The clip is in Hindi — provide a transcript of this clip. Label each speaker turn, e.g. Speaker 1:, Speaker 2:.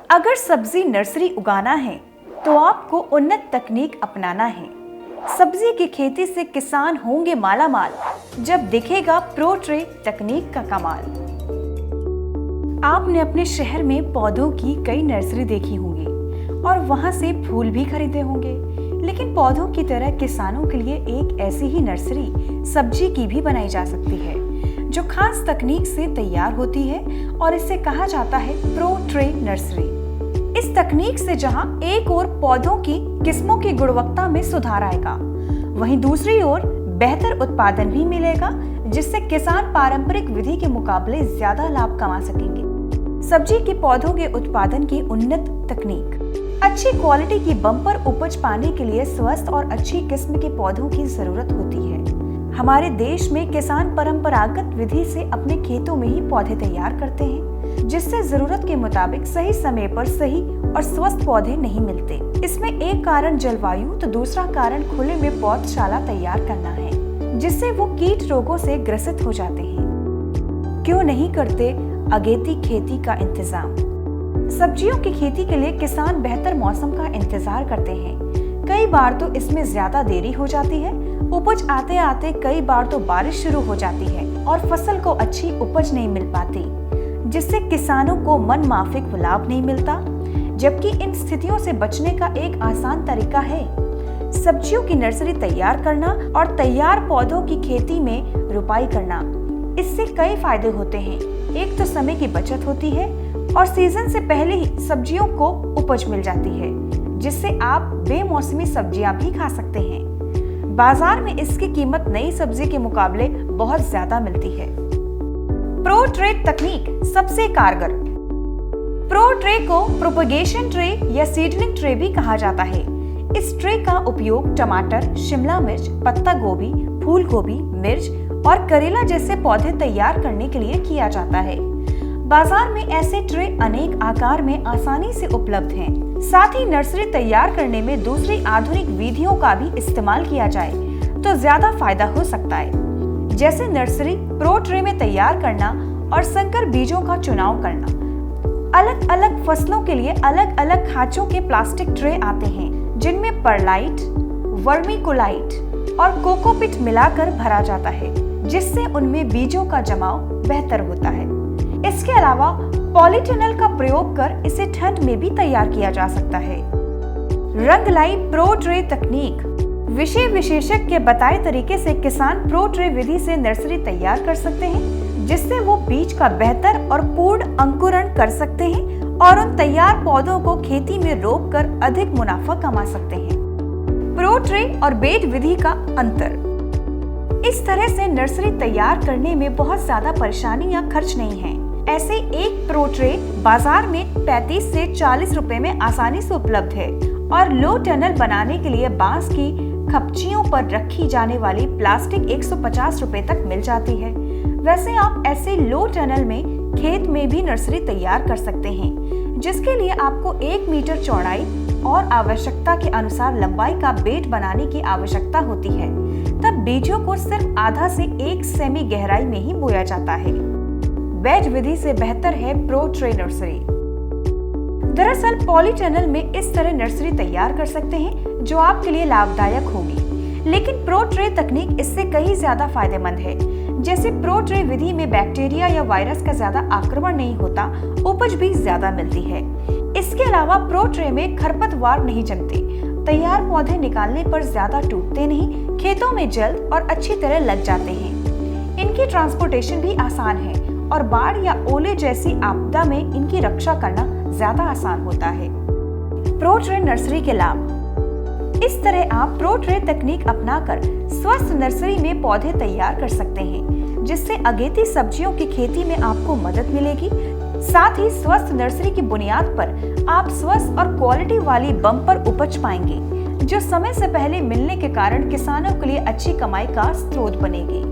Speaker 1: अगर सब्जी नर्सरी उगाना है तो आपको उन्नत तकनीक अपनाना है। सब्जी की खेती से किसान होंगे मालामाल जब दिखेगा प्रो ट्रे तकनीक का कमाल। आपने अपने शहर में पौधों की कई नर्सरी देखी होंगी और वहां से फूल भी खरीदे होंगे, लेकिन पौधों की तरह किसानों के लिए एक ऐसी ही नर्सरी सब्जी की भी बनाई जा सकती है जो खास तकनीक से तैयार होती है और इसे कहा जाता है प्रो ट्रे नर्सरी। इस तकनीक से जहां एक ओर पौधों की किस्मों की गुणवत्ता में सुधार आएगा, वहीं दूसरी ओर बेहतर उत्पादन भी मिलेगा, जिससे किसान पारंपरिक विधि के मुकाबले ज्यादा लाभ कमा सकेंगे। सब्जी के पौधों के उत्पादन की उन्नत तकनीक। अच्छी क्वालिटी की बम्पर उपज पाने के लिए स्वस्थ और अच्छी किस्म के पौधों की जरूरत होती है। हमारे देश में किसान परंपरागत विधि से अपने खेतों में ही पौधे तैयार करते हैं, जिससे जरूरत के मुताबिक सही समय पर सही और स्वस्थ पौधे नहीं मिलते। इसमें एक कारण जलवायु तो दूसरा कारण खुले में पौधशाला तैयार करना है, जिससे वो कीट रोगों से ग्रसित हो जाते हैं। क्यों नहीं करते अगेती खेती का इंतजाम? सब्जियों की खेती के लिए किसान बेहतर मौसम का इंतजार करते हैं। कई बार तो इसमें ज्यादा देरी हो जाती है। उपज आते आते कई बार तो बारिश शुरू हो जाती है और फसल को अच्छी उपज नहीं मिल पाती, जिससे किसानों को मन माफिक लाभ नहीं मिलता। जबकि इन स्थितियों से बचने का एक आसान तरीका है सब्जियों की नर्सरी तैयार करना और तैयार पौधों की खेती में रुपाई करना। इससे कई फायदे होते हैं। एक तो समय की बचत होती है और सीजन से पहले ही सब्जियों को उपज मिल जाती है, जिससे आप बेमौसमी सब्जियां भी खा सकते हैं। बाजार में इसकी कीमत नई सब्जी के मुकाबले बहुत ज्यादा मिलती है। प्रो ट्रे तकनीक सबसे कारगर। प्रो ट्रे को प्रोपगेशन ट्रे या सीडलिंग ट्रे भी कहा जाता है। इस ट्रे का उपयोग टमाटर, शिमला मिर्च, पत्ता गोभी, फूल गोभी, मिर्च और करेला जैसे पौधे तैयार करने के लिए किया जाता है। बाजार में ऐसे ट्रे अनेक आकार में आसानी से उपलब्ध हैं। साथ ही नर्सरी तैयार करने में दूसरी आधुनिक विधियों का भी इस्तेमाल किया जाए तो ज्यादा फायदा हो सकता है, जैसे नर्सरी प्रो ट्रे में तैयार करना और संकर बीजों का चुनाव करना। अलग अलग फसलों के लिए अलग अलग खांचों के प्लास्टिक ट्रे आते हैं, जिनमें परलाइट, वर्मीकोलाइट और कोकोपिट मिलाकर भरा जाता है, जिससे उनमें बीजों का जमाव बेहतर होता है। इसके अलावा पॉलीटनल का प्रयोग कर इसे ठंड में भी तैयार किया जा सकता है। रंगलाई प्रो ट्रे तकनीक। विषय विशेषज्ञ के बताए तरीके से किसान प्रो ट्रे विधि से नर्सरी तैयार कर सकते हैं, जिससे वो बीज का बेहतर और पूर्ण अंकुरण कर सकते हैं और उन तैयार पौधों को खेती में रोप कर अधिक मुनाफा कमा सकते हैं। प्रो ट्रे और बेड विधि का अंतर। इस तरह से नर्सरी तैयार करने में बहुत ज्यादा परेशानी या खर्च नहीं है। ऐसे एक प्रो ट्रे बाजार में 35 से 40 रुपए में आसानी से उपलब्ध है और लो टनल बनाने के लिए बांस की खपचियों पर रखी जाने वाली प्लास्टिक 150 रुपए तक मिल जाती है। वैसे आप ऐसे लो टनल में खेत में भी नर्सरी तैयार कर सकते हैं, जिसके लिए आपको 1 मीटर चौड़ाई और आवश्यकता के अनुसार लंबाई का बेड बनाने की आवश्यकता होती है। तब बीजों को सिर्फ आधा से 1 सेमी गहराई में ही बोया जाता है। बेड विधि से बेहतर है प्रो ट्रे नर्सरी। दरअसल पॉलीटनल में इस तरह नर्सरी तैयार कर सकते हैं जो आपके लिए लाभदायक होगी, लेकिन प्रो ट्रे तकनीक इससे कहीं ज्यादा फायदेमंद है। जैसे प्रो ट्रे विधि में बैक्टीरिया या वायरस का ज्यादा आक्रमण नहीं होता, उपज भी ज्यादा मिलती है। इसके अलावा प्रो ट्रे में खरपतवार नहीं जमते, तैयार पौधे निकालने पर ज्यादा टूटते नहीं, खेतों में जल्द और अच्छी तरह लग जाते हैं। इनकी ट्रांसपोर्टेशन भी आसान है और बाढ़ या ओले जैसी आपदा में इनकी रक्षा करना ज्यादा आसान होता है। प्रो ट्रे नर्सरी के लाभ। इस तरह आप प्रो ट्रे तकनीक अपनाकर स्वस्थ नर्सरी में पौधे तैयार कर सकते हैं, जिससे अगेती सब्जियों की खेती में आपको मदद मिलेगी। साथ ही स्वस्थ नर्सरी की बुनियाद पर आप स्वस्थ और क्वालिटी वाली बम्पर उपज पाएंगे, जो समय से पहले मिलने के कारण किसानों के लिए अच्छी कमाई का स्रोत बनेगी।